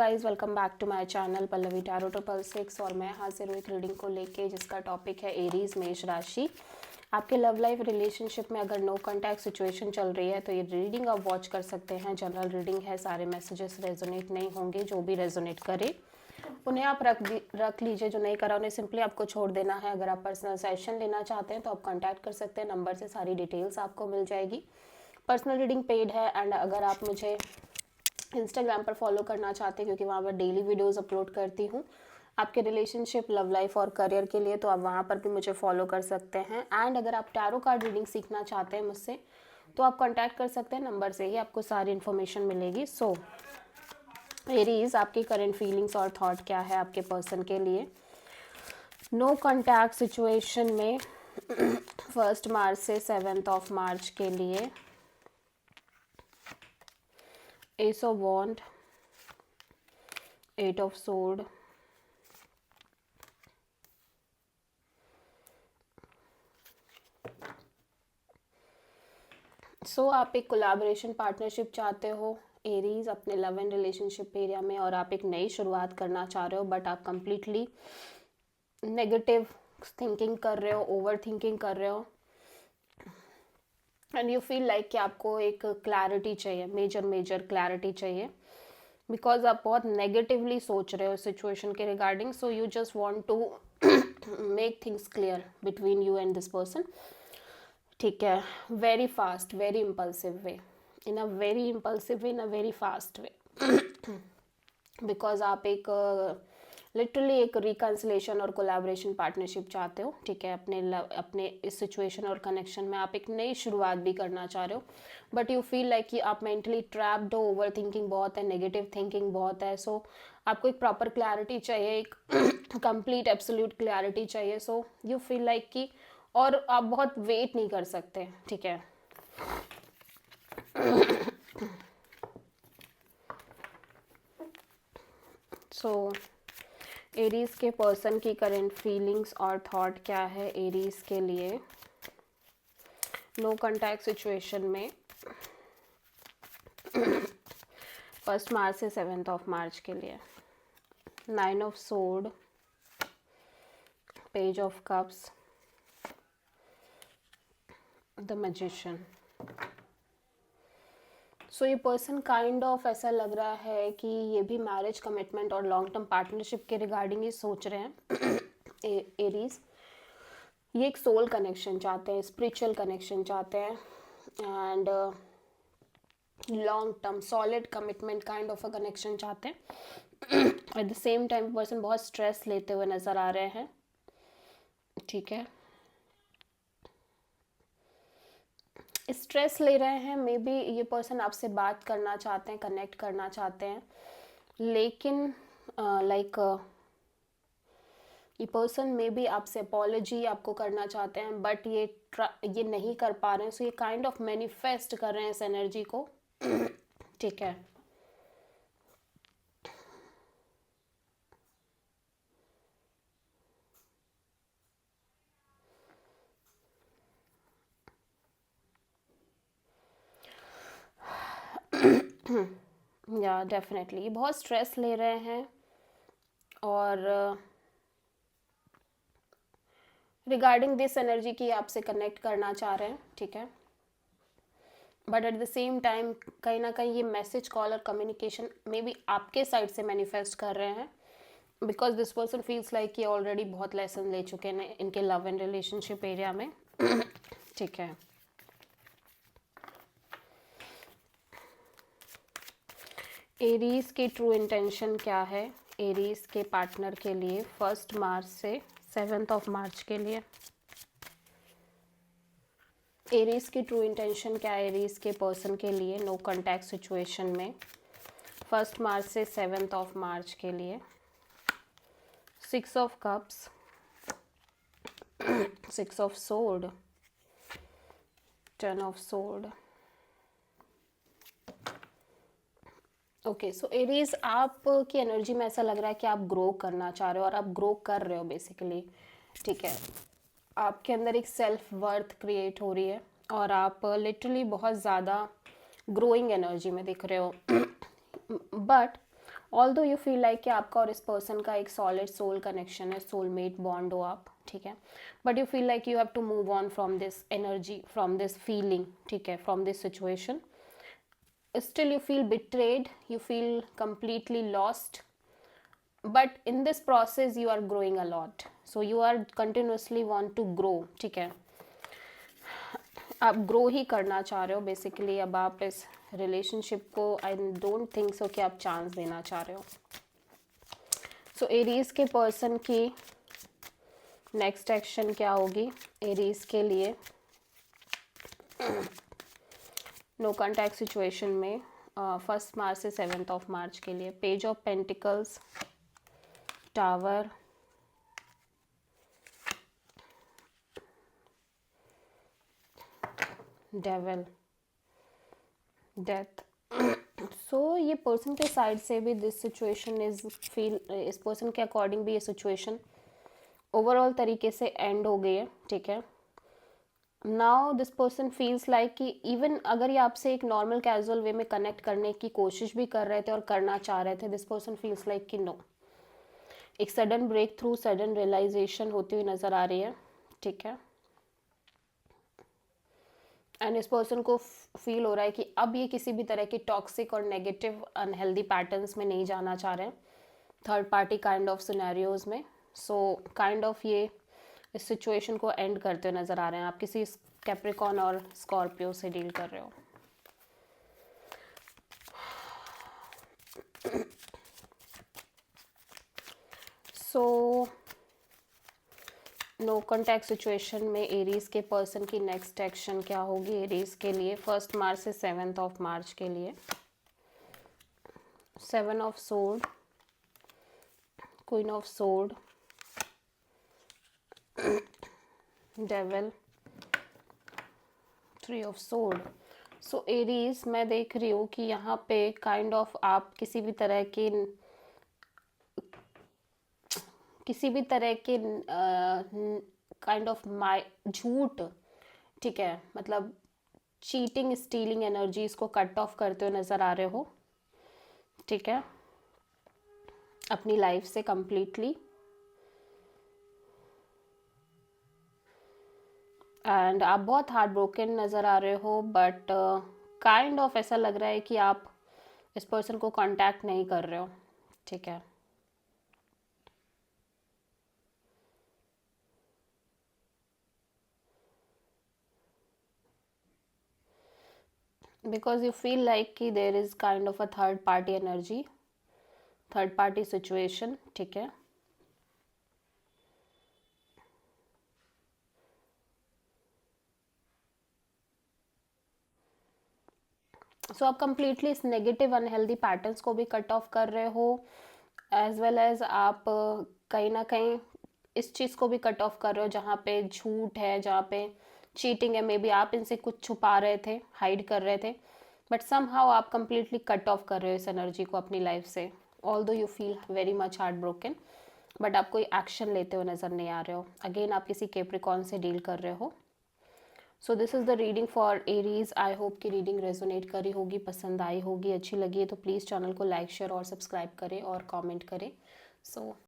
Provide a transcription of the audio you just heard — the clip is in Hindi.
Guys welcome back to my channel Pallavi tarot triple six. और मैं हाजिर हूँ एक रीडिंग को लेके जिसका टॉपिक है एरीज मेष राशि। आपके लव लाइफ रिलेशनशिप में अगर नो कांटेक्ट सिचुएशन चल रही है तो ये रीडिंग आप वॉच कर सकते हैं। जनरल रीडिंग है, सारे मैसेजेस रेजोनेट नहीं होंगे। जो भी रेजोनेट करे उन्हें आप रख लीजिए, जो नहीं करा उन्हें सिंपली आपको छोड़ देना है। अगर आप पर्सनल सेशन लेना चाहते हैं तो आप कॉन्टैक्ट कर सकते हैं, नंबर से सारी डिटेल्स आपको मिल जाएगी। पर्सनल रीडिंग पेड है एंड अगर आप मुझे इंस्टाग्राम पर फॉलो करना चाहते हैं क्योंकि वहाँ पर डेली वीडियोस अपलोड करती हूँ आपके रिलेशनशिप, लव लाइफ और करियर के लिए, तो आप वहाँ पर भी मुझे फॉलो कर सकते हैं। एंड अगर आप टैरो कार्ड रीडिंग सीखना चाहते हैं मुझसे तो आप कांटेक्ट कर सकते हैं, नंबर से ही आपको सारी इन्फॉर्मेशन मिलेगी। सो एरीज, आपकी करंट फीलिंग्स और थॉट क्या है आपके पर्सन के लिए नो कांटेक्ट सिचुएशन में 1 मार्च से 7 मार्च के लिए। Ace of wand, 8 of sword, आप एक कोलैबोरेशन पार्टनरशिप चाहते हो एरीज अपने लव एंड रिलेशनशिप एरिया में, और आप एक नई शुरुआत करना चाह रहे हो, बट आप कंप्लीटली नेगेटिव थिंकिंग कर रहे हो, ओवर थिंकिंग कर रहे हो एंड यू फील लाइक कि आपको एक क्लैरिटी चाहिए, मेजर क्लैरिटी चाहिए, बिकॉज आप बहुत नेगेटिवली सोच रहे हो सिचुएशन के regarding. So you just want to make things clear between you and this person. ठीक है, very fast, very impulsive way, in a very impulsive way, in a very fast way, because आप एक लिटरली एक रिकन्सिलेशन और कोलैबोरेशन पार्टनरशिप चाहते हो। ठीक है, अपने इस सिचुएशन और कनेक्शन में आप एक नई शुरुआत भी करना चाह रहे हो, बट यू फील लाइक कि आप मेंटली ट्रैप्ड हो, ओवर थिंकिंग बहुत है, नेगेटिव थिंकिंग बहुत है। सो आपको एक प्रॉपर क्लैरिटी चाहिए, एक कंप्लीट एब्सोल्यूट क्लैरिटी चाहिए। सो यू फील लाइक कि और आप बहुत वेट नहीं कर सकते। ठीक है, सो एरीज के पर्सन की करंट फीलिंग्स और थॉट क्या है एरीज के लिए नो कांटेक्ट सिचुएशन में 1 मार्च से 7 मार्च के लिए। 9 of sword, page of cups, the magician. So ये पर्सन काइंड ऑफ ऐसा लग रहा है कि ये भी मैरिज कमिटमेंट और लॉन्ग टर्म पार्टनरशिप के रिगार्डिंग ही सोच रहे हैं एरीज। ये एक सोल कनेक्शन चाहते हैं, स्पिरिचुअल कनेक्शन चाहते हैं and long term solid commitment kind of a connection चाहते हैं। At the same time person बहुत स्ट्रेस लेते हुए नज़र आ रहे हैं। ठीक है, स्ट्रेस ले रहे हैं, मे बी ये पर्सन आपसे बात करना चाहते हैं, कनेक्ट करना चाहते हैं, लेकिन लाइक ये पर्सन मे बी आपसे अपॉलॉजी आपको करना चाहते हैं, बट ये नहीं कर पा रहे हैं। सो ये काइंड ऑफ मैनिफेस्ट कर रहे हैं इस एनर्जी को। ठीक है, या डेफिनेटली बहुत स्ट्रेस ले रहे हैं और रिगार्डिंग दिस एनर्जी की आपसे कनेक्ट करना चाह रहे हैं। ठीक है, but at the same time कहीं ना कहीं ये मैसेज, कॉल और कम्युनिकेशन मे बी आपके साइड से मैनिफेस्ट कर रहे हैं, because this person feels like ये ऑलरेडी बहुत लेसन ले चुके हैं इनके लव एंड रिलेशनशिप एरिया में। ठीक है, एरीज की ट्रू इंटेंशन क्या है एरीज के पार्टनर के लिए 1 मार्च से 7 मार्च के लिए। एरीज की ट्रू इंटेंशन क्या है एरीज के पर्सन के लिए नो कांटेक्ट सिचुएशन में 1 मार्च से 7 मार्च के लिए। 6 of cups, 6 of sword, 10 of sword. Okay, so Aries आपकी एनर्जी में ऐसा लग रहा है कि आप ग्रो करना चाह रहे हो और आप ग्रो कर रहे हो बेसिकली। ठीक है, आपके अंदर एक सेल्फ वर्थ क्रिएट हो रही है और आप लिटरली बहुत ज़्यादा ग्रोइंग एनर्जी में दिख रहे हो, but although you feel like कि आपका और इस पर्सन का एक सॉलिड सोल कनेक्शन है, सोलमेट बॉन्ड हो आप, ठीक है, but you feel like you have to move on from this energy, from this feeling, ठीक है, from this situation. Still you feel betrayed, you feel completely lost, but in this process you are growing a lot, so you are continuously want to grow, ठीक है, आप ग्रो ही करना चाह रहे हो बेसिकली. अब आप इस रिलेशनशिप को आई डोंट थिंक सो कि आप चांस देना चाह रहे हो. सो एरीज के पर्सन की नेक्स्ट एक्शन क्या होगी एरीज के लिए नो कॉन्टैक्ट सिचुएशन में 1 मार्च से 7 मार्च के लिए. Page of pentacles, tower, devil, death. So ये पर्सन के साइड से भी दिस सिचुएशन इज फील, इस पर्सन के अकॉर्डिंग भी ये सिचुएशन ओवरऑल तरीके से एंड हो गई है, ठीक है. Now this person feels like कि इवन अगर ये आपसे एक नॉर्मल कैजुअल वे में कनेक्ट करने की कोशिश भी कर रहे थे और करना चाह रहे थे, दिस पर्सन फील्स लाइक कि नो, एक sudden breakthrough, sudden realisation होती हुई नज़र आ रही है, ठीक है. एंड इस पर्सन को फील हो रहा है कि अब ये किसी भी तरह की टॉक्सिक और नेगेटिव अनहेल्दी पैटर्न्स में नहीं जाना चाह रहे हैं, third party kind of scenarios में. सो काइंड ऑफ ये इस सिचुएशन को एंड करते हुए नज़र आ रहे हैं. आप किसी कैप्रिकॉन और स्कॉर्पियो से डील कर रहे हो. सो नो कॉन्टैक्ट सिचुएशन में एरीज के पर्सन की नेक्स्ट एक्शन क्या होगी एरीज के लिए 1 मार्च से 7 मार्च के लिए. 7 of sword, queen of sword, devil, 3 of sword. So Aries मैं देख रही हूँ कि यहाँ पे काइंड ऑफ आप किसी भी तरह के काइंड ऑफ माय झूठ, ठीक है, मतलब चीटिंग स्टीलिंग एनर्जीज को कट ऑफ करते हुए नज़र आ रहे हो, ठीक है, अपनी लाइफ से कंप्लीटली. एंड आप बहुत हार्ट ब्रोकन नज़र आ रहे हो, बट काइंड ऑफ ऐसा लग रहा है कि आप इस पर्सन को कांटेक्ट नहीं कर रहे हो, ठीक है. बिकॉज यू फील लाइक कि there is kind of a third party energy, third party situation, ठीक है. सो आप कंप्लीटली इस नेगेटिव अनहेल्दी पैटर्न्स को भी कट ऑफ कर रहे हो, एज वेल एज आप कहीं ना कहीं इस चीज़ को भी कट ऑफ कर रहे हो जहाँ पे झूठ है, जहाँ पे चीटिंग है. मे बी आप इनसे कुछ छुपा रहे थे, हाइड कर रहे थे, बट समहाउ आप कंप्लीटली कट ऑफ कर रहे हो इस एनर्जी को अपनी लाइफ से. Although you feel very much heart broken, but आप कोई एक्शन लेते हुए नज़र नहीं आ रहे हो. अगेन आप किसी कैप्रिकॉर्न से डील कर रहे हो. So this is the reading for Aries. I hope कि रीडिंग रेजोनेट करी होगी, पसंद आई होगी, अच्छी लगी है तो प्लीज़ चैनल को लाइक शेयर और सब्सक्राइब करें और कमेंट करें. सो